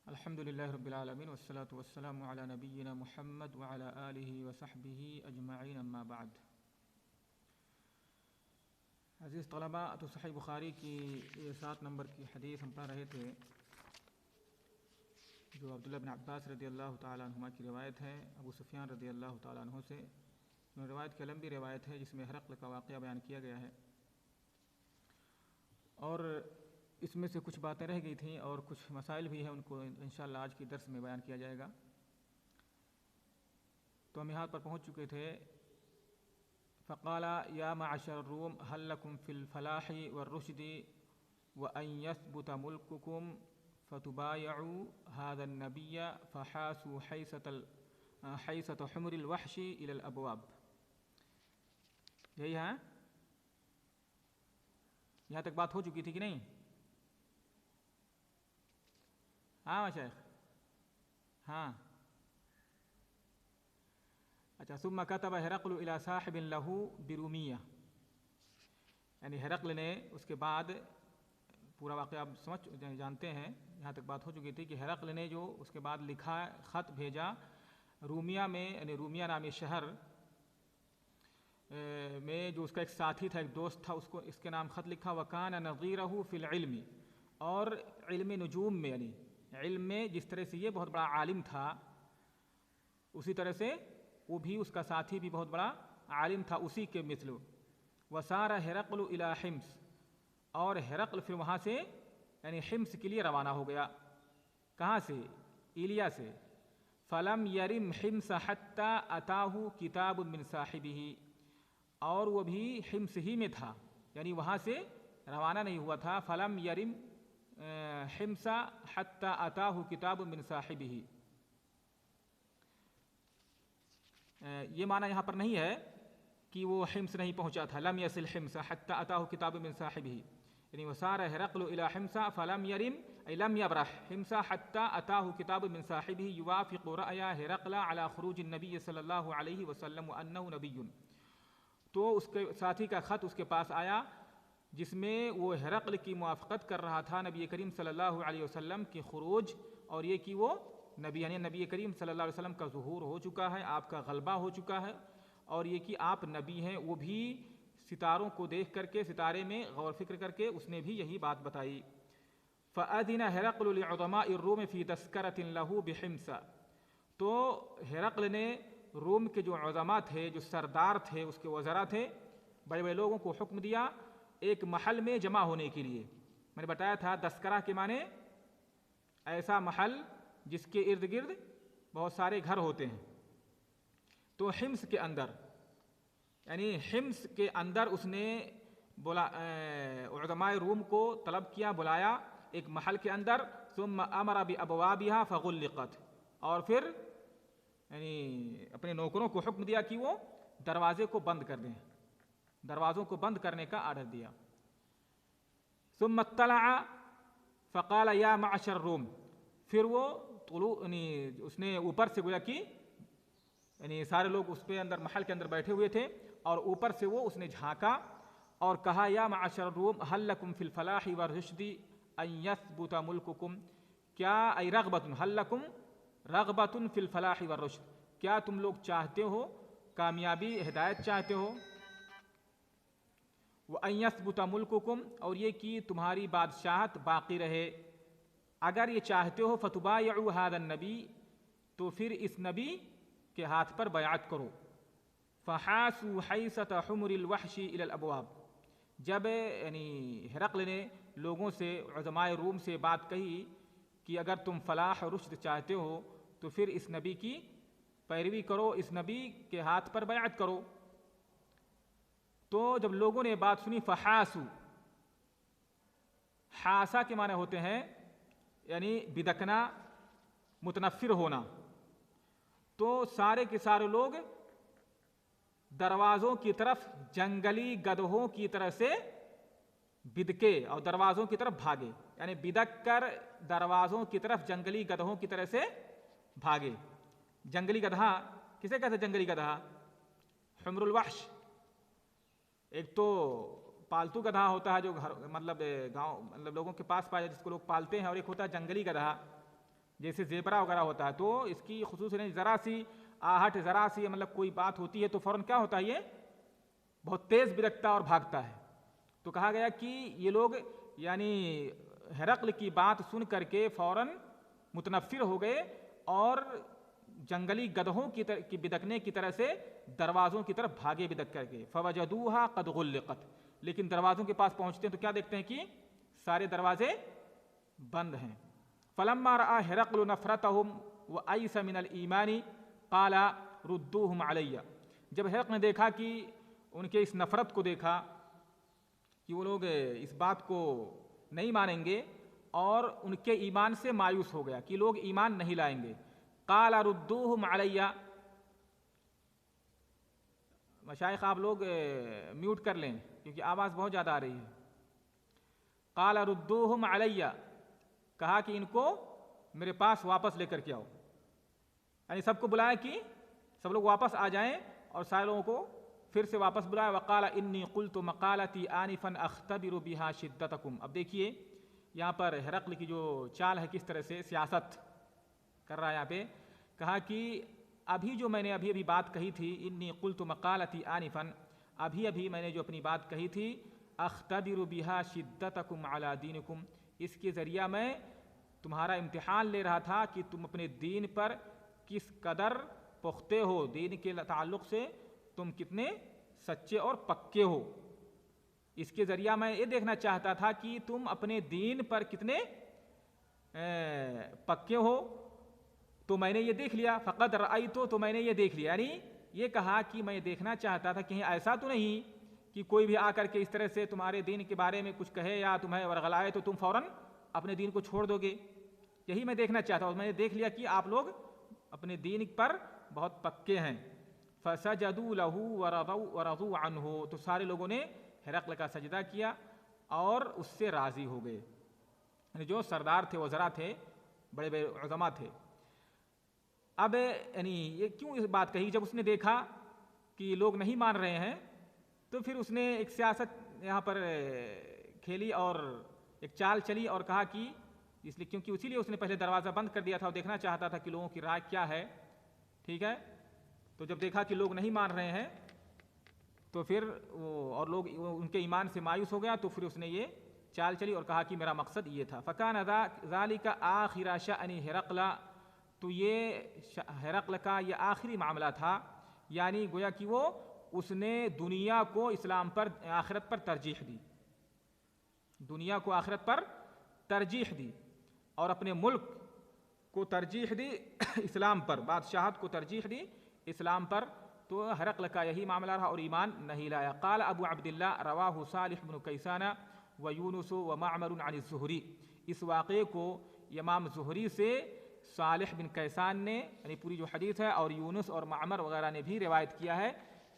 الحمدللہ رب العالمین والصلاة والسلام علی نبینا محمد وعلی آلہ وصحبہ اجمعین اما بعد۔ عزیز طلباء، تو صحیح بخاری کی 7 نمبر کی حدیث ہم پڑھ رہے تھے، جو عبداللہ بن عباس رضی اللہ تعالیٰ عنہما کی روایت ہے ابو سفیان رضی اللہ تعالیٰ عنہ سے۔ روایت کی لمبی روایت ہے جس میں ہرقل کا واقعہ بیان کیا گیا ہے، اور اس میں سے کچھ باتیں رہ گئی تھیں اور کچھ مسائل بھی ہیں، ان کو انشاءاللہ آج کی درس میں بیان کیا جائے گا۔ تو ہم یہاں پر پہنچ چکے تھے۔ فقال یا معشر الروم هل لكم في الفلاح والرشد وأن يثبت ملككم فتبايعوا هذا النبي فحاسوا حيثة حمر الوحش إلى الأبواب۔ یہی ہے، یہاں تک بات ہو چکی تھی کہ نہیں؟ ہاں مشائخ، ہاں اچھا۔ ثم كتب هرقل إلى صاحب له برومیہ، یعنی ہرقل نے اس کے بعد پورا واقعہ آپ جانتے ہیں، یہاں تک بات ہو چکی تھی کہ ہرقل نے جو اس کے بعد لکھا خط بھیجا رومیہ میں، یعنی رومیہ نامی شہر میں جو اس کا ایک ساتھی تھا، ایک دوست تھا، اس کو اس کے نام خط لکھا۔ وَكَانَ نَظِيرَهُ فِي الْعِلْمِ، اور علم نجوم میں، یعنی علم میں جس طرح سے یہ بہت بڑا عالم تھا، اسی طرح سے وہ بھی، اس کا ساتھی بھی بہت بڑا عالم تھا اسی کے مثل۔ وَسَارَ هِرَقْلُ إِلَى حِمْص، اور ہرقل پھر وہاں سے یعنی حمص کے لیے روانہ ہو گیا۔ کہاں سے؟ ایلیا سے۔ فَلَمْ يَرِمْ حِمْصَ حَتَّى أَتَاهُ كِتَابٌ مِّن صَاحِبِهِ، اور وہ بھی حمص ہی میں تھا، یعنی وہاں سے روانہ نہیں ہوا تھا۔ فَلَمْ يَرِمْ حِمْصَ حَتَّى أَتَاهُ كِتَابٌ مِّن صَاحِبِهِ، یہ معنی یہاں پر نہیں ہے کہ وہ حمص نہیں پہنچا تھا۔ لم يصل حمص حتى أتاه كتاب من صاحبه، یعنی وسار هرقل إلى حمص فلم يرم أي لم يبرح حمص حتى أتاه كتاب من صاحبه يوافق رأي هرقل على خروج النبي صلی اللہ علیہ وسلم وأنه نبی۔ تو اس کے ساتھی کا خط اس کے پاس آیا جس میں وہ ہرقل کی موافقت کر رہا تھا نبی کریم صلی اللہ علیہ وسلم کی خروج، اور یہ کہ وہ نبی، یعنی نبی کریم صلی اللہ علیہ وسلم کا ظہور ہو چکا ہے، آپ کا غلبہ ہو چکا ہے، اور یہ کہ آپ نبی ہیں۔ وہ بھی ستاروں کو دیکھ کر کے، ستارے میں غور فکر کر کے اس نے بھی یہی بات بتائی۔ فَأَذِنَ هِرَقْلُ لِعُظَمَاءِ الرُّومِ فِي تَذْكَرَةٍ لَهُ بِحِمْصَ، تو ہرقل نے روم کے جو عظماء تھے، جو سردار تھے، اس کے وزراء تھے، بڑے بڑے لوگوں کو حکم دیا ایک محل میں جمع ہونے کے لیے۔ میں نے بتایا تھا تذکرہ کے معنی ایسا محل جس کے ارد گرد بہت سارے گھر ہوتے ہیں۔ تو حمص کے اندر، یعنی حمص کے اندر اس نے علماء روم کو طلب کیا، بلایا ایک محل کے اندر۔ ثم امر بابوابها فغلقت، اور پھر یعنی اپنے نوکروں کو حکم دیا کہ وہ دروازے کو بند کر دیں، دروازوں کو بند کرنے کا آرڈر دیا۔ ثم اطلع فقال یا معشر الروم، پھر وہ طلوع یعنی اس نے اوپر سے گویا کہ یعنی سارے لوگ اس پہ اندر محل کے اندر بیٹھے ہوئے تھے، اور اوپر سے وہ اس نے جھانکا اور کہا یا معشر الروم هل لكم في الفلاح والرشد ان يثبت ملككم، کیا ای رغبت هل لكم رغبت في الفلاح والرشد، کیا تم لوگ چاہتے ہو کامیابی، ہدایت چاہتے ہو؟ وان يثبت ملككم، اور یہ کہ تمہاری بادشاہت باقی رہے، اگر یہ چاہتے ہو فتبایعوا هذا النبی، تو پھر اس نبی کے ہاتھ پر بیعت کرو۔ فحاسوا حیثة حمر الوحش الى الابواب، جب یعنی ہرقل نے لوگوں سے، عظماء روم سے بات کہی کہ اگر تم فلاح و رشد چاہتے ہو تو پھر اس نبی کی پیروی کرو، اس نبی کے ہاتھ پر بیعت کرو۔ تو جب لوگوں نے بات سنی، فحاسوا، حاسا کے معنی ہوتے ہیں یعنی بدکنا، متنفر ہونا، تو سارے کے سارے لوگ دروازوں کی طرف جنگلی گدھوں کی طرح سے بدکے اور دروازوں کی طرف بھاگے، یعنی بدک کر دروازوں کی طرف جنگلی گدھوں کی طرح سے بھاگے۔ جنگلی گدھا کسے کہتے ہیں؟ جنگلی گدھا حمر الوحش، ایک تو پالتو گدھا ہوتا ہے جو گھر مطلب گاؤں مطلب لوگوں کے پاس پایا جس کو لوگ پالتے ہیں، اور ایک ہوتا ہے جنگلی گدھا جیسے زیبرا وغیرہ ہوتا ہے تو اس کی خصوصاً ذرا سی آہٹ، ذرا سی مطلب کوئی بات ہوتی ہے تو فوراً کیا ہوتا ہے، یہ بہت تیز بدکتا اور بھاگتا ہے. تو کہا گیا کہ یہ لوگ یعنی ہرقل کی بات سن کر کے فوراً متنفر ہو گئے اور جنگلی گدھوں کی بدکنے کی طرح سے دروازوں کی طرف بھاگے بدک کر کے. فوجدوها قد غلقت، لیکن دروازوں کے پاس پہنچتے ہیں تو کیا دیکھتے ہیں کہ سارے دروازے بند ہیں. فلما رأى هرقل نفرتهم وأيس من الإيمان قال ردوهم علي. جب ہرقل نے دیکھا کہ ان کے اس نفرت کو دیکھا کہ وہ لوگ اس بات کو نہیں مانیں گے اور ان کے ایمان سے مایوس ہو گیا کہ لوگ ایمان نہیں لائیں گے. قال ردوهم علی. مشائخ آپ لوگ میوٹ کر لیں کیونکہ آواز بہت زیادہ آ رہی ہے. قال ردوهم علی، کہا کہ ان کو میرے پاس واپس لے کر کے آؤ، یعنی سب کو بلایا کہ سب لوگ واپس آ جائیں اور سارے لوگوں کو پھر سے واپس بلایا. وقال انی قلت مقالتی آنفا اختبر بها شدتکم. اب دیکھیے یہاں پر ہرقل کی جو چال ہے کس طرح سے سیاست کر رہا ہے. یہاں پہ کہا کہ ابھی جو میں نے ابھی بات کہی تھی، انی قلت مقالتی آنفا، ابھی میں نے جو اپنی بات کہی تھی، اختبر بها شدتکم علی دینکم، اس کے ذریعہ میں تمہارا امتحان لے رہا تھا کہ تم اپنے دین پر کس قدر پختے ہو، دین کے تعلق سے تم کتنے سچے اور پکے ہو. اس کے ذریعہ میں یہ دیکھنا چاہتا تھا کہ تم اپنے دین پر کتنے پکے ہو. تو میں نے یہ دیکھ لیا. فقد رأیت، تو میں نے یہ دیکھ لیا، یعنی یہ کہا کہ میں دیکھنا چاہتا تھا کہیں ایسا تو نہیں کہ کوئی بھی آ کر کے اس طرح سے تمہارے دین کے بارے میں کچھ کہے یا تمہیں ورغلائے تو تم فوراً اپنے دین کو چھوڑ دو گے. یہی میں دیکھنا چاہتا ہوں. میں نے دیکھ لیا کہ آپ لوگ اپنے دین پر بہت پکے ہیں. فسجدوا له ورضوا عنه، تو سارے لوگوں نے ہرقل کا سجدہ کیا اور اس سے راضی ہو گئے. یعنی جو سردار تھے، وزراء تھے، بڑے بڑے عظماء تھے. اب یعنی یہ کیوں اس بات کہی؟ جب اس نے دیکھا کہ لوگ نہیں مان رہے ہیں تو پھر اس نے ایک سیاست یہاں پر کھیلی اور ایک چال چلی اور کہا کہ اس لیے کیونکہ اسی لیے اس نے پہلے دروازہ بند کر دیا تھا اور دیکھنا چاہتا تھا کہ لوگوں کی رائے کیا ہے. ٹھیک ہے، تو جب دیکھا کہ لوگ نہیں مان رہے ہیں تو پھر اور لوگ ان کے ایمان سے مایوس ہو گیا تو پھر اس نے یہ چال چلی اور کہا کہ میرا مقصد یہ تھا. فکان ذالک آخر شأن ہرقل، تو یہ ہرقل کا یہ آخری معاملہ تھا، یعنی گویا کہ وہ اس نے دنیا کو اسلام پر آخرت پر ترجیح دی، دنیا کو آخرت پر ترجیح دی اور اپنے ملک کو ترجیح دی اسلام پر، بادشاہت کو ترجیح دی اسلام پر. تو ہرقل کا یہی معاملہ رہا اور ایمان نہیں لایا. قال ابو عبداللہ رواہ صالح بن کیسان ویونس ومعمر عن الزہری. اس واقعے کو امام زہری سے صالح بن کیسان نے، یعنی پوری جو حدیث ہے، اور یونس اور معمر وغیرہ نے بھی روایت کیا ہے.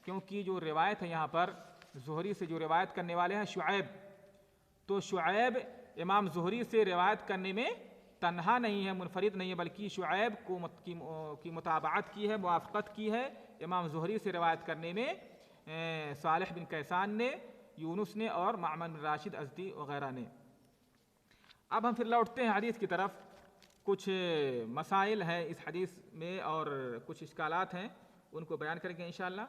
کیونکہ جو روایت ہے یہاں پر زہری سے جو روایت کرنے والے ہیں شعیب، تو شعیب امام زہری سے روایت کرنے میں تنہا نہیں ہے، منفرد نہیں ہے، بلکہ شعیب کی متابعت کی ہے، موافقت کی ہے امام زہری سے روایت کرنے میں صالح بن کیسان نے، یونس نے اور معمر بن راشد ازدی وغیرہ نے. اب ہم پھر لوٹتے ہیں حدیث کی طرف. کچھ مسائل ہیں اس حدیث میں اور کچھ اشکالات ہیں، ان کو بیان کریں گے انشاءاللہ.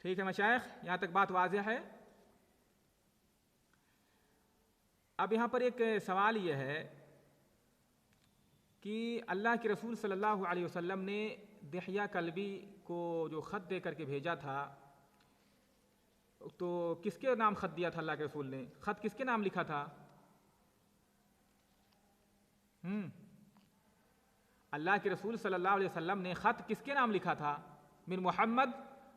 ٹھیک ہے مشائخ، یہاں تک بات واضح ہے. اب یہاں پر ایک سوال یہ ہے کہ اللہ کے رسول صلی اللہ علیہ وسلم نے دحیہ کلبی کو جو خط دے کر کے بھیجا تھا تو کس کے نام خط دیا تھا اللہ کے رسول نے؟ خط کس کے نام لکھا تھا؟ اللہ کے رسول صلی اللہ علیہ وسلم نے خط کس کے نام لکھا تھا؟ من محمد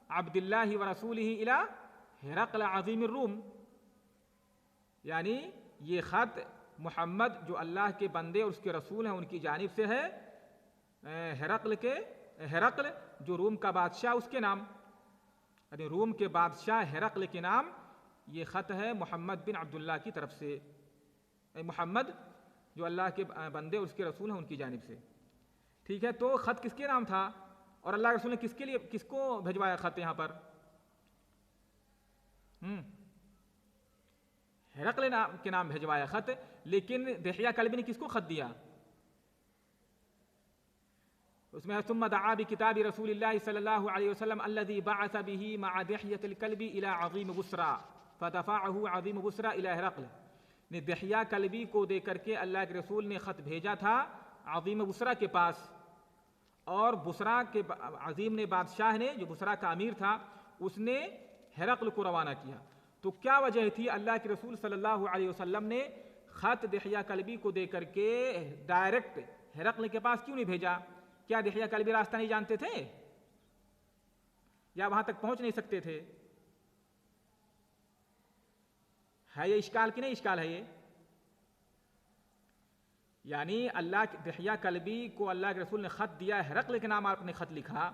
عبد اللہ ورسولہ الی ہرقل عظیم الروم. یعنی یہ خط محمد جو اللہ کے بندے اور اس کے رسول ہیں ان کی جانب سے ہے، ہرقل جو روم کا بادشاہ اس کے نام، یعنی روم کے بادشاہ ہرقل کے نام یہ خط ہے محمد بن عبداللہ کی طرف سے. محمد جو اللہ کے بندے اور اس کے رسول ہیں ان کی جانب سے. ٹھیک ہے، تو خط کس کے نام تھا اور اللہ کے رسول نے کس کو بھجوایا خط یہاں پر؟ ہرقل کے نام بھجوایا خط. لیکن دحیہ کلبی نے کس کو خط دیا؟ اس میں ثم دعا بکتاب رسول اللہ صلی اللہ علیہ وسلم الذي بعث به مع دحیة الکلب الى عظیم بصرى فدفعه عظیم بصرى الى ہرقل، نے دحیہ کلبی کو دے کر کے اللہ کے رسول نے خط بھیجا تھا عظیم بصرہ کے پاس، اور بصرہ کے عظیم نے بادشاہ نے جو بصرہ کا امیر تھا اس نے ہرقل کو روانہ کیا۔ تو کیا وجہ تھی اللہ کے رسول صلی اللہ علیہ وسلم نے خط دحیہ کلبی کو دے کر کے ڈائریکٹ ہرقل کے پاس کیوں نہیں بھیجا؟ کیا دحیہ کلبی راستہ نہیں جانتے تھے یا وہاں تک پہنچ نہیں سکتے تھے؟ ہے یہ اشکال کہ نہیں اشکال ہے یہ؟ یعنی اللہ دحیہ کلبی کو اللہ کے رسول نے خط دیا، ہرقل کے نام آپ نے خط لکھا،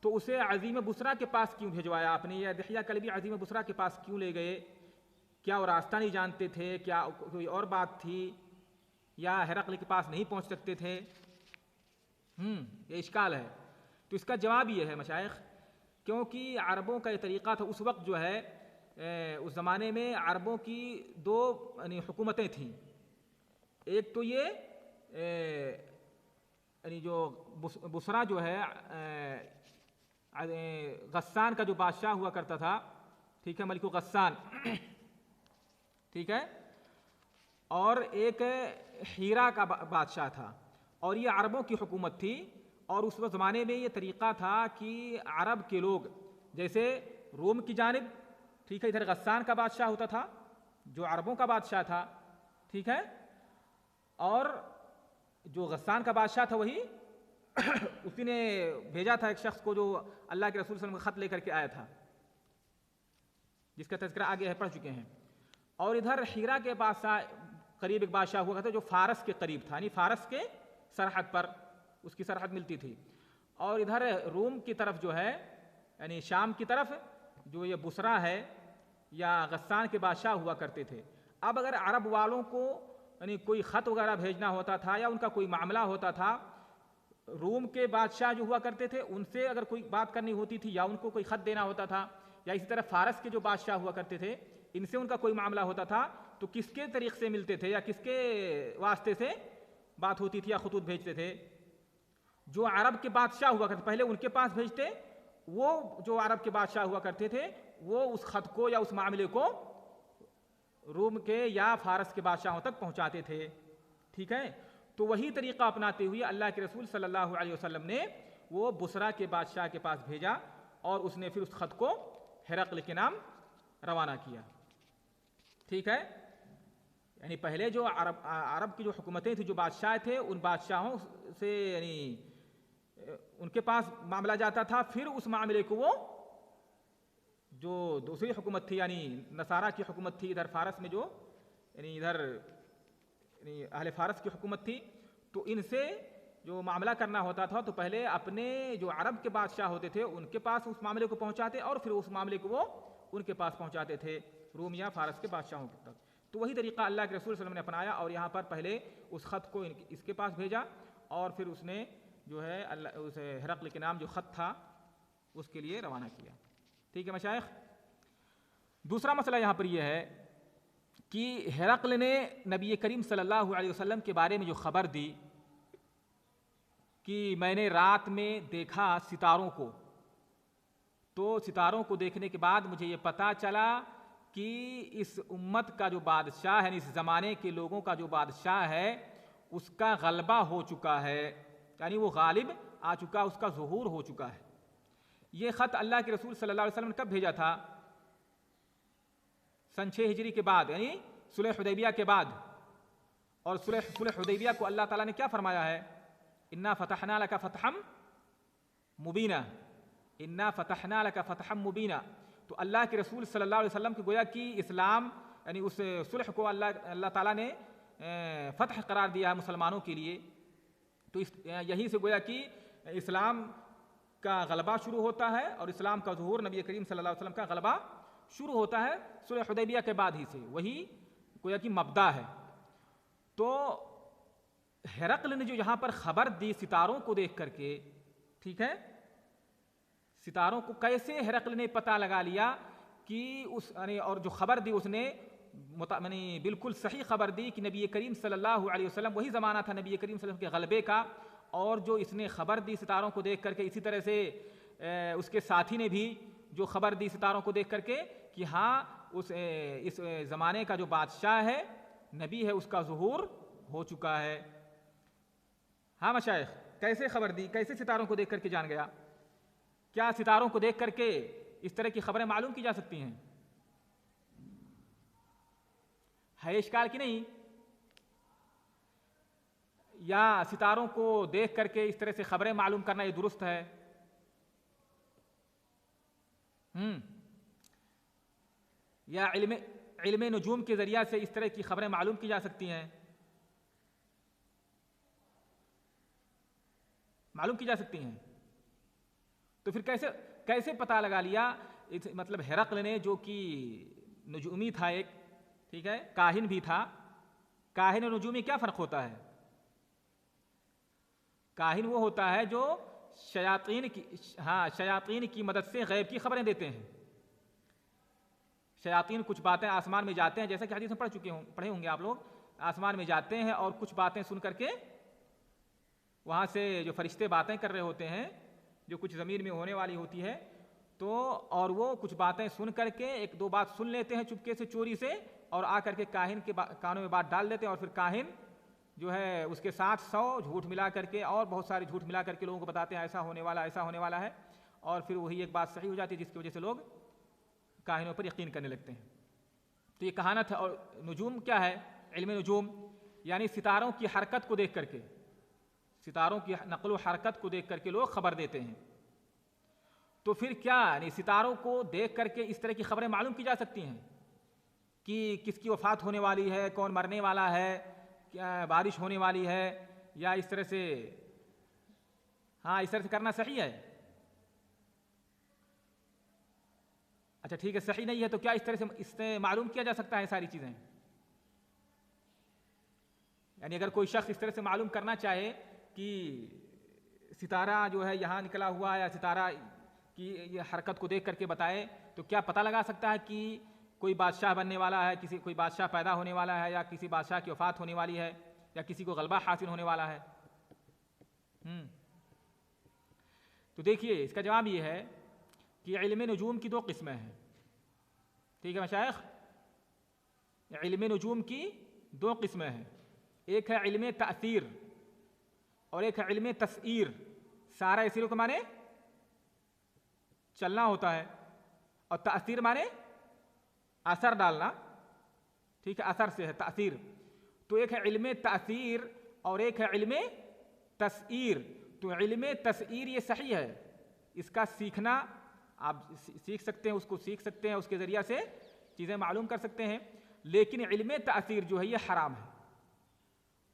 تو اسے عظیم بصرہ کے پاس کیوں بھیجوایا آپ نے؟ یا دحیہ کلبی عظیم بصرہ کے پاس کیوں لے گئے؟ کیا وہ راستہ نہیں جانتے تھے؟ کیا کوئی اور بات تھی؟ یا ہرقل کے پاس نہیں پہنچ سکتے تھے؟ یہ اشکال ہے۔ تو اس کا جواب یہ ہے مشائخ، کیونکہ عربوں کا یہ طریقہ تھا اس وقت جو ہے، اس زمانے میں عربوں کی دو یعنی حکومتیں تھیں۔ ایک تو یہ یعنی جو بصرہ جو ہے غسان کا جو بادشاہ ہوا کرتا تھا، ٹھیک ہے، ملک غسان، ٹھیک ہے، اور ایک ہیرا کا بادشاہ تھا، اور یہ عربوں کی حکومت تھی۔ اور اس وقت زمانے میں یہ طریقہ تھا کہ عرب کے لوگ جیسے روم کی جانب، ٹھیک ہے، ادھر غسان کا بادشاہ ہوتا تھا جو عربوں کا بادشاہ تھا، ٹھیک ہے، اور جو غسان کا بادشاہ تھا وہی اسی نے بھیجا تھا ایک شخص کو جو اللہ کے رسول صلی اللہ علیہ وسلم کا خط لے کر کے آیا تھا، جس کا تذکرہ آگے ہے پڑھ چکے ہیں۔ اور ادھر ہیرا کے پاس قریب ایک بادشاہ ہوا کرتا جو فارس کے قریب تھا، یعنی فارس کے سرحد پر اس کی سرحد ملتی تھی۔ اور ادھر روم کی طرف جو ہے، یعنی شام کی طرف جو یہ بصرہ ہے یا غسان کے بادشاہ ہوا کرتے تھے۔ اب اگر عرب والوں کو یعنی کوئی خط وغیرہ بھیجنا ہوتا تھا یا ان کا کوئی معاملہ ہوتا تھا، روم کے بادشاہ جو ہوا کرتے تھے ان سے اگر کوئی بات کرنی ہوتی تھی یا ان کو کوئی خط دینا ہوتا تھا، یا اسی طرح فارس کے جو بادشاہ ہوا کرتے تھے ان سے ان کا کوئی معاملہ ہوتا تھا، تو کس کے طریق سے ملتے تھے یا کس کے واسطے سے بات ہوتی تھی یا خطوط بھیجتے تھے؟ جو عرب کے بادشاہ ہوا کرتے پہلے ان کے پاس بھیجتے، وہ جو عرب کے بادشاہ ہوا کرتے تھے وہ اس خط کو یا اس معاملے کو روم کے یا فارس کے بادشاہوں تک پہنچاتے تھے، ٹھیک ہے۔ تو وہی طریقہ اپناتے ہوئے اللہ کے رسول صلی اللہ علیہ وسلم نے وہ بصرہ کے بادشاہ کے پاس بھیجا، اور اس نے پھر اس خط کو ہرقل کے نام روانہ کیا، ٹھیک ہے۔ یعنی پہلے جو عرب کی جو حکومتیں تھیں، جو بادشاہ تھے، ان بادشاہوں سے یعنی ان کے پاس معاملہ جاتا تھا، پھر اس معاملے کو وہ جو دوسری حکومت تھی یعنی نصارہ کی حکومت تھی ادھر فارس میں، جو یعنی ادھر یعنی اہل فارس کی حکومت تھی، تو ان سے جو معاملہ کرنا ہوتا تھا تو پہلے اپنے جو عرب کے بادشاہ ہوتے تھے ان کے پاس اس معاملے کو پہنچاتے، اور پھر اس معاملے کو وہ ان کے پاس پہنچاتے تھے، روم یا فارس کے بادشاہوں تک۔ تو وہی طریقہ اللہ کے رسول صلی اللہ علیہ وسلم نے اپنایا، اور یہاں پر پہلے اس خط کو اس کے پاس بھیجا، اور پھر اس نے جو ہے اس ہرقل کے نام جو خط تھا اس کے لیے روانہ کیا، ٹھیک ہے مشائخ۔ دوسرا مسئلہ یہاں پر یہ ہے کہ ہرقل نے نبی کریم صلی اللہ علیہ وسلم کے بارے میں جو خبر دی کہ میں نے رات میں دیکھا ستاروں کو، تو ستاروں کو دیکھنے کے بعد مجھے یہ پتہ چلا کہ اس امت کا جو بادشاہ ہے، یعنی اس زمانے کے لوگوں کا جو بادشاہ ہے اس کا غلبہ ہو چکا ہے، یعنی وہ غالب آ چکا، اس کا ظہور ہو چکا ہے۔ یہ خط اللہ کے رسول صلی اللہ علیہ وسلم نے کب بھیجا تھا؟ سن 6 ہجری کے بعد، یعنی صلح حدیبیہ کے بعد۔ اور صلح حدیبیہ کو اللہ تعالیٰ نے کیا فرمایا ہے؟ انا فتحنا لک فتحا مبینا، انا فتحنا لک فتحا مبینا۔ تو اللہ کے رسول صلی اللہ علیہ وسلم کی گویا کہ اسلام یعنی اس صلح کو اللہ تعالیٰ نے فتح قرار دیا ہے مسلمانوں کے لیے۔ تو یہیں سے گویا کہ اسلام کا غلبہ شروع ہوتا ہے، اور اسلام کا ظہور نبی کریم صلی اللہ علیہ وسلم کا غلبہ شروع ہوتا ہے صلح حدیبیہ کے بعد ہی سے، وہی گویا کہ مبدا ہے۔ تو ہرقل نے جو یہاں پر خبر دی ستاروں کو دیکھ کر کے، ٹھیک ہے، ستاروں کو کیسے ہرقل نے پتہ لگا لیا کہ اس اور جو خبر دی اس نے بالکل صحیح خبر دی کہ نبی کریم صلی اللہ علیہ وسلم، وہی زمانہ تھا نبی کریم صلی اللہ علیہ وسلم کے غلبے کا، اور جو اس نے خبر دی ستاروں کو دیکھ کر کے، اسی طرح سے اس کے ساتھی نے بھی جو خبر دی ستاروں کو دیکھ کر کے کہ ہاں اس زمانے کا جو بادشاہ ہے، نبی ہے، اس کا ظہور ہو چکا ہے۔ ہاں مشائخ، کیسے خبر دی، کیسے ستاروں کو دیکھ کر کے جان گیا؟ کیا ستاروں کو دیکھ کر کے اس طرح کی خبریں معلوم کی جا سکتی ہیں؟ ہے اشکال کی نہیں؟ یا ستاروں کو دیکھ کر کے اس طرح سے خبریں معلوم کرنا یہ درست ہے؟ یا علم نجوم کے ذریعہ سے اس طرح کی خبریں معلوم کی جا سکتی ہیں؟ معلوم کی جا سکتی ہیں؟ تو پھر کیسے پتہ لگا لیا؟ مطلب ہرقل نے، جو کہ نجومی تھا ایک، ٹھیک ہے، کاہن بھی تھا۔ کاہن اور نجومی کیا فرق ہوتا ہے؟ کاہن وہ ہوتا ہے جو شیاطین کی مدد سے غیب کی خبریں دیتے ہیں۔ شیاطین کچھ باتیں آسمان میں جاتے ہیں، جیسا کہ حدیث میں پڑھے ہوں گے آپ لوگ، آسمان میں جاتے ہیں اور کچھ باتیں سن کر کے وہاں سے جو فرشتے باتیں کر رہے ہوتے ہیں، جو کچھ زمین میں ہونے والی ہوتی ہے، تو اور وہ کچھ باتیں سن کر کے ایک دو بات سن لیتے ہیں چپکے سے، چوری سے، اور آ کر کے کاہن کے کانوں میں بات ڈال دیتے ہیں، اور پھر کاہن جو ہے اس کے ساتھ 100 جھوٹ ملا کر کے اور بہت سارے جھوٹ ملا کر کے لوگوں کو بتاتے ہیں ایسا ہونے والا، ایسا ہونے والا ہے، اور پھر وہی ایک بات صحیح ہو جاتی ہے جس کی وجہ سے لوگ کاہنوں پر یقین کرنے لگتے ہیں۔ تو یہ کہانت ہے۔ اور نجوم کیا ہے؟ علم نجوم یعنی ستاروں کی حرکت کو دیکھ کر کے، ستاروں کی نقل و حرکت کو دیکھ کر کے لوگ خبر دیتے ہیں۔ تو پھر کیا یعنی ستاروں کو دیکھ کر کے اس طرح کی خبریں معلوم کی جا سکتی ہیں کہ کس کی وفات ہونے والی ہے، کون مرنے والا ہے، کیا بارش ہونے والی ہے، یا اس طرح سے اس طرح سے کرنا صحیح ہے؟ اچھا ٹھیک ہے، صحیح نہیں ہے تو کیا اس طرح سے اس سے معلوم کیا جا سکتا ہے ساری چیزیں؟ یعنی اگر کوئی شخص اس طرح سے معلوم کرنا چاہے کہ ستارہ جو ہے یہاں نکلا ہوا ہے، یا ستارہ کی یہ حرکت کو دیکھ کر کے بتائے، تو کیا پتہ لگا سکتا ہے کہ کوئی بادشاہ بننے والا ہے، کوئی بادشاہ پیدا ہونے والا ہے، یا کسی بادشاہ کی وفات ہونے والی ہے، یا کسی کو غلبہ حاصل ہونے والا ہے؟ تو دیکھیے اس کا جواب یہ ہے کہ علم نجوم کی 2 قسمیں ہیں، ٹھیک ہے مشائخ؟ علم نجوم کی 2 قسمیں ہیں، ایک ہے علم تأثیر اور ایک ہے علم تسعیر۔ سارا اسیروں کے معنی چلنا ہوتا ہے، اور تأثیر معنی اثر ڈالنا، ٹھیک ہے، اثر سے ہے تأثیر۔ تو ایک ہے علم تأثیر اور ایک ہے علم تسعیر۔ تو علم تسعیر یہ صحیح ہے، اس کا سیکھنا آپ سیکھ سکتے ہیں، اس کو سیکھ سکتے ہیں، اس کے ذریعہ سے چیزیں معلوم کر سکتے ہیں، لیکن علم تأثیر جو ہے یہ حرام ہے۔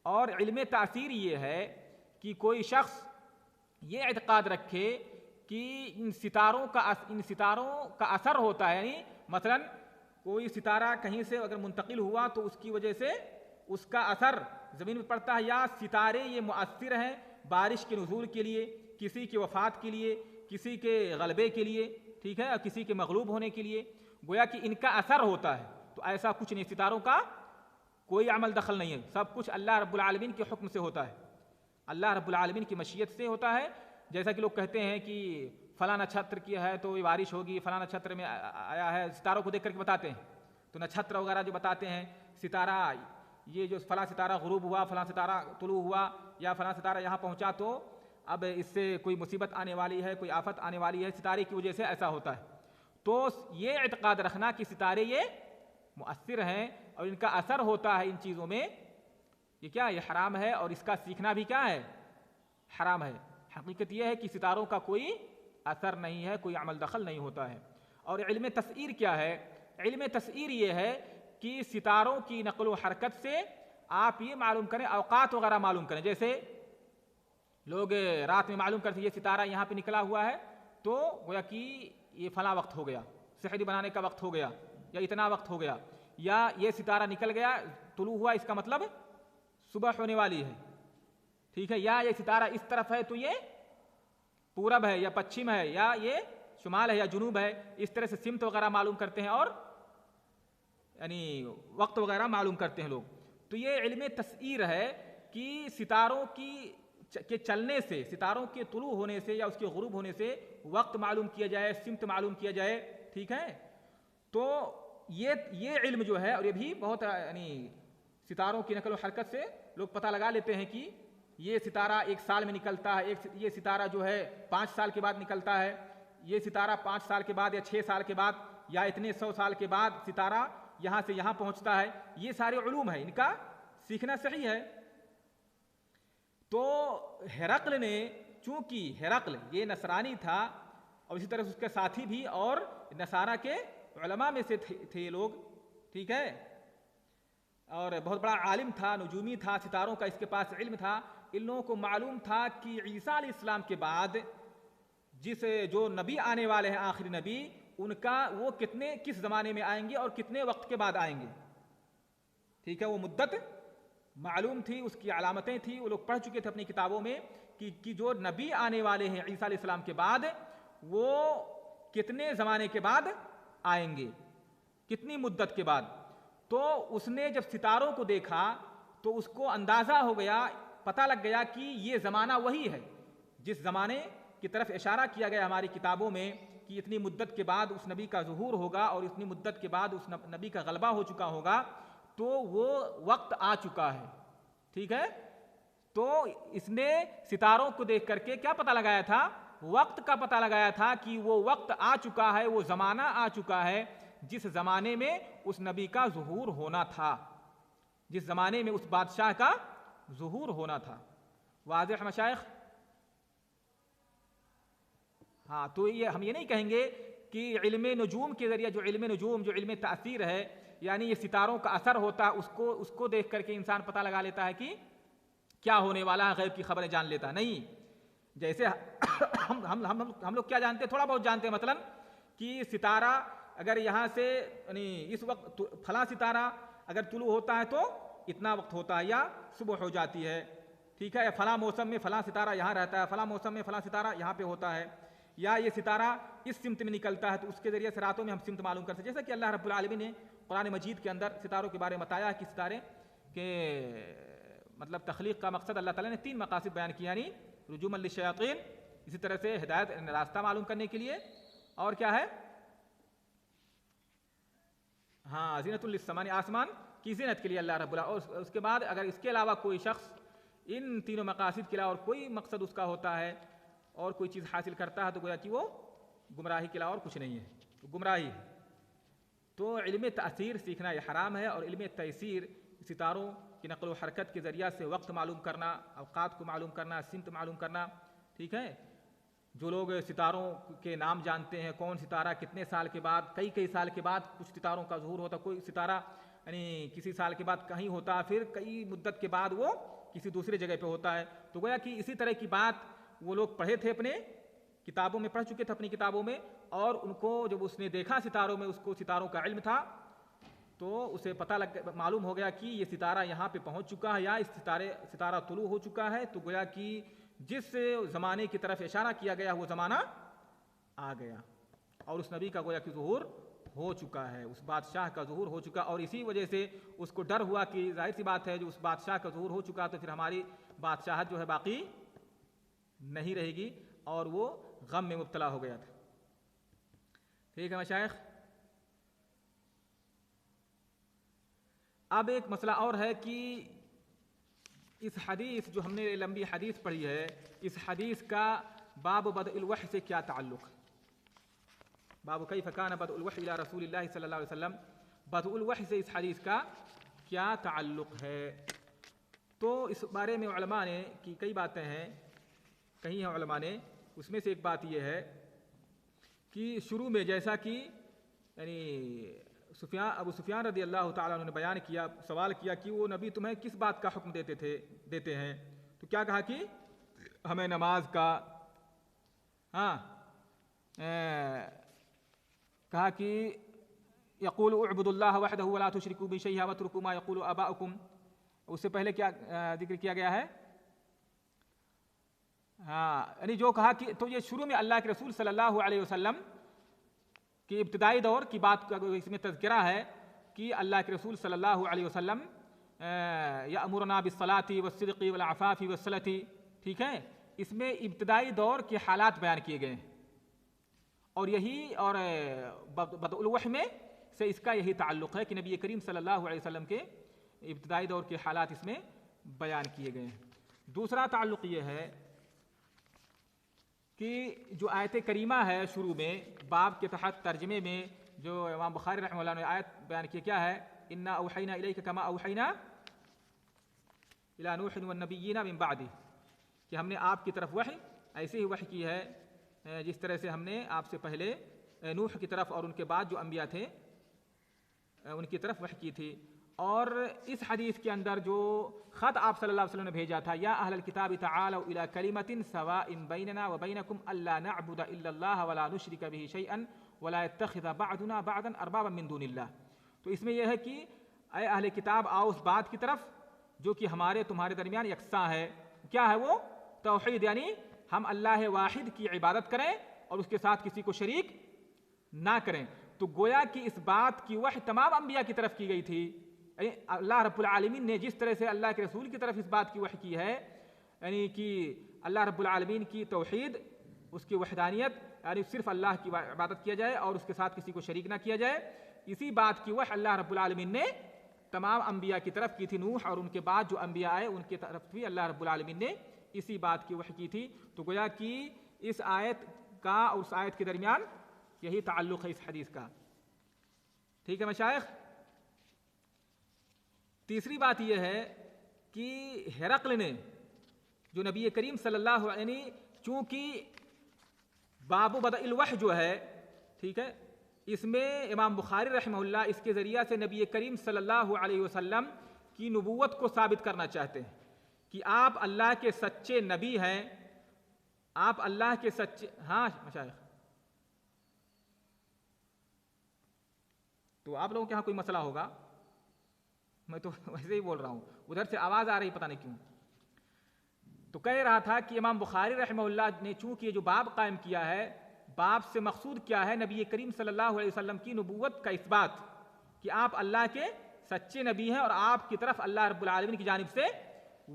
اور علم تأثیر یہ ہے کہ کوئی شخص یہ اعتقاد رکھے کہ ان ستاروں کا اثر ہوتا ہے، یعنی مثلا کوئی ستارہ کہیں سے اگر منتقل ہوا تو اس کی وجہ سے اس کا اثر زمین میں پڑتا ہے، یا ستارے یہ مؤثر ہیں بارش کے نزول کے لیے، کسی کی وفات کے لیے، کسی کے غلبے کے لیے، ٹھیک ہے، اور کسی کے مغلوب ہونے کے لیے، گویا کہ ان کا اثر ہوتا ہے۔ تو ایسا کچھ نہیں، ستاروں کا کوئی عمل دخل نہیں ہے، سب کچھ اللہ رب العالمین کے حکم سے ہوتا ہے، اللہ رب العالمین کی مشیت سے ہوتا ہے۔ جیسا کہ لوگ کہتے ہیں کہ فلاں نچھتر کی ہے تو یہ بارش ہوگی، فلاں نچھتر میں آیا ہے، ستاروں کو دیکھ کر کے بتاتے ہیں۔ تو نچھتر وغیرہ جو بتاتے ہیں، ستارہ یہ جو فلاں ستارہ غروب ہوا، فلاں ستارہ طلوع ہوا، یا فلاں ستارہ یہاں پہنچا تو اب اس سے کوئی مصیبت آنے والی ہے، کوئی آفت آنے والی ہے، ستارے کی وجہ سے ایسا ہوتا ہے۔ تو یہ اعتقاد رکھنا کہ ستارے یہ مؤثر ہیں اور ان کا اثر ہوتا ہے ان چیزوں میں، یہ کیا، یہ حرام ہے، اور اس کا سیکھنا بھی کیا ہے، حرام ہے۔ حقیقت یہ ہے کہ ستاروں کا کوئی اثر نہیں ہے، کوئی عمل دخل نہیں ہوتا ہے۔ اور علم تسعیر کیا ہے؟ علم تسعیر یہ ہے کہ ستاروں کی نقل و حرکت سے آپ یہ معلوم کریں، اوقات وغیرہ معلوم کریں۔ جیسے لوگ رات میں معلوم کرتے ہیں یہ ستارہ یہاں پہ نکلا ہوا ہے تو گویا کہ یہ فلاں وقت ہو گیا، سحری بنانے کا وقت ہو گیا، یا اتنا وقت ہو گیا، یا یہ ستارہ نکل گیا طلوع ہوا، اس کا مطلب صبح ہونے والی ہے، ٹھیک ہے، یا یہ ستارہ اس طرف ہے تو یہ پورب ہے یا پچھم ہے، یا یہ شمال ہے یا جنوب ہے، اس طرح سے سمت وغیرہ معلوم کرتے ہیں، اور یعنی وقت وغیرہ معلوم کرتے ہیں لوگ۔ تو یہ علم تسعیر ہے کہ ستاروں کی کے چلنے سے، ستاروں کے طلوع ہونے سے یا اس کے غروب ہونے سے وقت معلوم کیا جائے، سمت معلوم کیا جائے، ٹھیک ہے. تو یہ علم جو ہے، اور یہ بھی بہت یعنی ستاروں کی نقل و حرکت سے لوگ پتہ لگا لیتے ہیں کہ یہ ستارہ 1 سال میں نکلتا ہے، یہ ستارہ جو ہے 5 سال کے بعد نکلتا ہے، یہ ستارہ 5 سال کے بعد یا 6 سال کے بعد یا اتنے 100 سال کے بعد ستارہ یہاں سے یہاں پہنچتا ہے. یہ سارے علوم ہیں، ان کا سیکھنا صحیح ہے. تو ہرقل نے، چونکہ ہرقل یہ نصرانی تھا اور اسی طرح اس کے ساتھی بھی اور نصارہ کے علماء میں سے تھے یہ لوگ، ٹھیک ہے، اور بہت بڑا عالم تھا، نجومی تھا، ستاروں کا اس کے پاس علم تھا. ان لوگوں کو معلوم تھا کہ عیسیٰ علیہ السلام کے بعد جو نبی آنے والے ہیں، آخری نبی، ان کا وہ کس زمانے میں آئیں گے اور کتنے وقت کے بعد آئیں گے. ٹھیک ہے، وہ مدت معلوم تھی، اس کی علامتیں تھیں، وہ لوگ پڑھ چکے تھے اپنی کتابوں میں کہ جو نبی آنے والے ہیں عیسیٰ علیہ السلام کے بعد، وہ کتنے زمانے کے بعد آئیں گے، کتنی مدت کے بعد. تو اس نے جب ستاروں کو دیکھا تو اس کو اندازہ ہو گیا، پتہ لگ گیا کہ یہ زمانہ وہی ہے جس زمانے کی طرف اشارہ کیا گیا ہماری کتابوں میں کہ اتنی مدت کے بعد اس نبی کا ظہور ہوگا اور اتنی مدت کے بعد اس نبی کا غلبہ ہو چکا ہوگا. تو وہ وقت آ چکا ہے. ٹھیک ہے، تو اس نے ستاروں کو دیکھ کر کے کیا پتہ لگایا تھا؟ وقت کا پتہ لگایا تھا کہ وہ وقت آ چکا ہے، وہ زمانہ آ چکا ہے جس زمانے میں اس نبی کا ظہور ہونا تھا، جس زمانے میں اس بادشاہ کا ظہور ہونا تھا. واضح مشائخ؟ ہاں، تو ہم یہ نہیں کہیں گے کہ علم نجوم کے ذریعے، جو علم تاثیر ہے، یعنی یہ ستاروں کا اثر ہوتا ہے، اس کو دیکھ کر کے انسان پتہ لگا لیتا ہے کہ کیا ہونے والا ہے، غیب کی خبریں جان لیتا ہے. نہیں، جیسے ہم لوگ کیا جانتے ہیں، تھوڑا بہت جانتے ہیں، مثلا کہ ستارہ اگر یہاں سے یعنی اس وقت فلاں ستارہ اگر طلوع ہوتا ہے تو اتنا وقت ہوتا ہے یا صبح ہو جاتی ہے. ٹھیک ہے، فلاں موسم میں فلاں ستارہ یہاں رہتا ہے، فلاں موسم میں فلاں ستارہ یہاں پہ ہوتا ہے، یا یہ ستارہ اس سمت میں نکلتا ہے، تو اس کے ذریعے سے راتوں میں ہم سمت معلوم کر سکتے. جیسا کہ اللہ رب العالمین نے قرآن مجید کے اندر ستاروں کے بارے میں بتایا کہ ستارے کے مطلب تخلیق کا مقصد اللہ تعالیٰ نے 3 مقاصد بیان کیا، یعنی رجوما للشیاطین، اسی طرح سے ہدایت، راستہ معلوم کرنے کے لیے، اور کیا ہے، ہاں، زینت للسمان، آسمان کی زینت کے لیے اللہ رب العالمین. اور اس کے بعد اگر اس کے علاوہ کوئی شخص ان تینوں مقاصد کے علاوہ اور کوئی مقصد اس کا ہوتا ہے اور کوئی چیز حاصل کرتا ہے تو گویا کہ وہ گمراہی کے علاوہ اور کچھ نہیں ہے، گمراہی ہے. تو علم تاثیر سیکھنا یہ حرام ہے، اور علم تیسیر، ستاروں کی نقل و حرکت کے ذریعہ سے وقت معلوم کرنا، اوقات کو معلوم کرنا، سمت معلوم کرنا. ٹھیک ہے، جو لوگ ستاروں کے نام جانتے ہیں، کون ستارہ کتنے سال کے بعد، کئی سال کے بعد کچھ ستاروں کا ظہور ہوتا ہے، کوئی ستارہ یعنی کسی سال کے بعد کہیں ہوتا ہے، پھر کئی مدت کے بعد وہ کسی دوسری جگہ پہ ہوتا ہے. تو گویا کہ اسی طرح کی بات وہ لوگ پڑھے تھے، اپنے کتابوں میں پڑھ چکے تھے اپنی کتابوں میں، اور ان کو جب اس نے دیکھا ستاروں میں، اس کو ستاروں کا علم تھا، تو اسے پتہ معلوم ہو گیا کہ یہ ستارہ یہاں پہ پہنچ چکا ہے یا اس ستارہ طلوع ہو چکا ہے. تو گویا کہ جس زمانے کی طرف اشارہ کیا گیا وہ زمانہ آ گیا اور اس نبی کا گویا کہ ظہور ہو چکا ہے، اس بادشاہ کا ظہور ہو چکا. اور اسی وجہ سے اس کو ڈر ہوا کہ ظاہر سی بات ہے جو اس بادشاہ کا ظہور ہو چکا تو پھر ہماری بادشاہت جو ہے باقی نہیں رہے گی، اور وہ غم میں مبتلا ہو گیا تھا. ٹھیک ہے مشائخ. اب ایک مسئلہ اور ہے کہ اس حدیث جو ہم نے لمبی حدیث پڑھی ہے، اس حدیث کا باب بدء الوحی سے کیا تعلق ہے؟ باب کیف کان بدء الوحی الی رسول اللہ صلی اللہ علیہ وسلم، بدء الوحی سے اس حدیث کا کیا تعلق ہے؟ تو اس بارے میں علماء نے کی کئی باتیں ہیں، کہی ہیں علماء نے. اس میں سے ایک بات یہ ہے کہ شروع میں جیسا کہ یعنی ابو سفیان رضی اللہ تعالیٰ عنہ نے بیان کیا، سوال کیا کہ وہ نبی تمہیں کس بات کا حکم دیتے ہیں، تو کیا کہا کہ ہمیں نماز کا، کہا کہ یقول اعبدوا اللہ وحدہ ولا تشرکوا بہ شیئا واترکوا ما یقول آباؤکم. اس سے پہلے کیا ذکر کیا گیا ہے؟ یعنی جو کہا کہ تو یہ شروع میں اللہ کے رسول صلی اللہ علیہ وسلم کی ابتدائی دور کی بات کا اس میں تذکرہ ہے کہ اللہ کے رسول صلی اللہ علیہ وسلم یأمرنا بالصلاۃ والصدق والعفاف والصلۃ. ٹھیک ہے، اس میں ابتدائی دور کے حالات بیان کیے گئے ہیں، اور یہی اور بدء الوحی میں سے اس کا یہی تعلق ہے کہ نبی کریم صلی اللہ علیہ وسلم کے ابتدائی دور کے حالات اس میں بیان کیے گئے ہیں۔ دوسرا تعلق یہ ہے کہ جو آیت کریمہ ہے شروع میں باب کے تحت ترجمے میں جو امام بخاری رحمہ اللہ نے آیت بیان کی کیا ہے، انا اوحینا الیک کما اوحینا الی نوح والنبیین من بعدہ، کہ ہم نے آپ کی طرف وحی ایسے ہی وحی کی ہے جس طرح سے ہم نے آپ سے پہلے نوح کی طرف اور ان کے بعد جو انبیاء تھے ان کی طرف وحی کی تھی۔ اور اس حدیث کے اندر جو خط آپ صلی اللہ علیہ وسلم نے بھیجا تھا، یا اہل الکتاب تعالوا الی کلمۃ سواء بیننا وبینکم الا نعبد الا اللہ ولا نشرک بہ شیئا ولا يتخذ بعضنا بعضا اربابا من دون اللہ، تو اس میں یہ ہے کہ اے اہل کتاب آؤ اس بات کی طرف جو کہ ہمارے تمہارے درمیان یکساں ہے، کیا ہے وہ؟ توحید، یعنی ہم اللہ واحد کی عبادت کریں اور اس کے ساتھ کسی کو شریک نہ کریں۔ تو گویا کہ اس بات کی وحی تمام انبیاء کی طرف کی گئی تھی، اللہ رب العالمین نے جس طرح سے اللہ کے رسول کی طرف اس بات کی وحی کی ہے، یعنی کہ اللہ رب العالمین کی توحید، اس کی وحدانیت، یعنی صرف اللہ کی عبادت کیا جائے اور اس کے ساتھ کسی کو شریک نہ کیا جائے، اسی بات کی وحی اللہ رب العالمین نے تمام انبیاء کی طرف کی تھی۔ نوح اور ان کے بعد جو انبیاء آئے ان کی طرف بھی اللہ رب العالمین نے اسی بات کی وحی کی تھی۔ تو گویا کہ اس آیت کا اور اس آیت کے درمیان یہی تعلق ہے اس حدیث کا، ٹھیک ہے مشائخ۔ تیسری بات یہ ہے کہ ہرقل نے جو نبی کریم صلی اللہ علیہ یعنی چونکہ باب بدء الوحی جو ہے، ٹھیک ہے، اس میں امام بخاری رحمہ اللہ اس کے ذریعہ سے نبی کریم صلی اللہ علیہ وسلم کی نبوت کو ثابت کرنا چاہتے ہیں کہ آپ اللہ کے سچے نبی ہیں، آپ اللہ کے سچے، ہاں مشائخ، تو آپ لوگوں کے ہاں کوئی مسئلہ ہوگا، میں تو ویسے ہی بول رہا ہوں، ادھر سے آواز آ رہی پتہ نہیں کیوں۔ تو کہہ رہا تھا کہ امام بخاری رحمہ اللہ نے چونکہ جو باب قائم کیا ہے، باب سے مقصود کیا ہے؟ نبی کریم صلی اللہ علیہ وسلم کی نبوت کا اثبات، کہ آپ اللہ کے سچے نبی ہیں اور آپ کی طرف اللہ رب العالمین کی جانب سے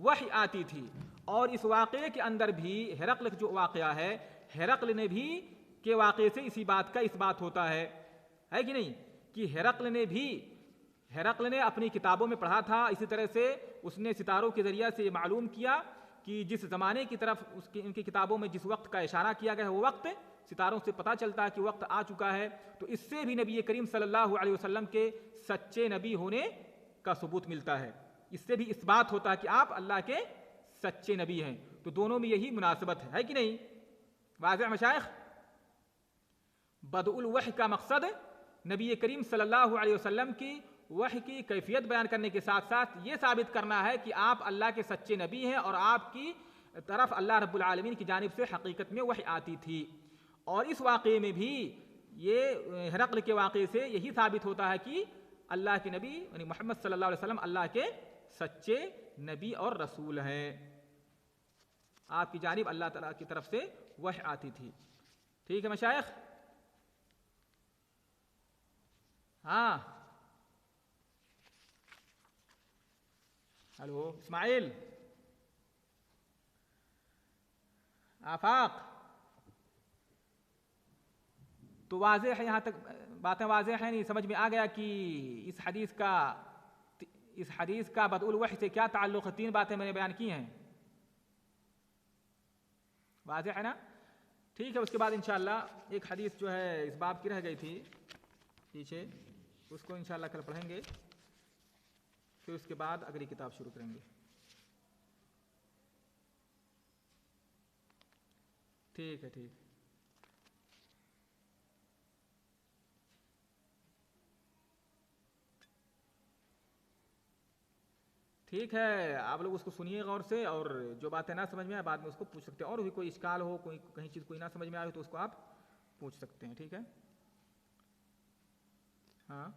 وحی آتی تھی۔ اور اس واقعے کے اندر بھی ہرقل جو واقعہ ہے، ہرقل نے بھی کے واقعے سے اسی بات کا اثبات ہوتا ہے کہ نہیں، کہ ہرقل نے اپنی کتابوں میں پڑھا تھا، اسی طرح سے اس نے ستاروں کے ذریعہ سے یہ معلوم کیا کہ جس زمانے کی طرف ان کی کتابوں میں جس وقت کا اشارہ کیا گیا ہے وہ وقت ستاروں سے پتہ چلتا ہے کہ وقت آ چکا ہے۔ تو اس سے بھی نبی کریم صلی اللہ علیہ وسلم کے سچے نبی ہونے کا ثبوت ملتا ہے، اس سے بھی اثبات ہوتا ہے کہ آپ اللہ کے سچے نبی ہیں۔ تو دونوں میں یہی مناسبت ہے کہ نہیں؟ واضح مشائخ؟ بدء الوحی کا مقصد نبی کریم صلی اللہ علیہ وسلم کی وحی کی کیفیت بیان کرنے کے ساتھ ساتھ یہ ثابت کرنا ہے کہ آپ اللہ کے سچے نبی ہیں اور آپ کی طرف اللہ رب العالمین کی جانب سے حقیقت میں وحی آتی تھی۔ اور اس واقعے میں بھی یہ ہرقل کے واقعے سے یہی ثابت ہوتا ہے کہ اللہ کے نبی یعنی محمد صلی اللہ علیہ وسلم اللہ کے سچے نبی اور رسول ہیں، آپ کی جانب اللہ تعالیٰ کی طرف سے وحی آتی تھی، ٹھیک ہے مشائخ؟ ہاں ہلو اسماعیل، آفاق، تو واضح ہے، یہاں تک باتیں واضح ہیں، نہیں سمجھ میں آ گیا کہ اس حدیث کا بدء الوحی سے کیا تعلق ہے؟ تین باتیں میں نے بیان کی ہیں، واضح ہے نا؟ ٹھیک ہے، اس کے بعد انشاءاللہ ایک حدیث جو ہے اس باب کی رہ گئی تھی پیچھے، اس کو انشاءاللہ کل پڑھیں گے، پھر اس کے بعد اگلی کتاب شروع کریں گے، ٹھیک ہے؟ ٹھیک ہے، آپ لوگ اس کو سنیے غور سے، اور جو باتیں نہ سمجھ میں آئے بعد میں اس کو پوچھ سکتے ہیں، اور بھی کوئی اشکال ہو، کوئی کہیں چیز کوئی نہ سمجھ میں آئے تو اس کو آپ پوچھ سکتے ہیں، ٹھیک ہے؟ ہاں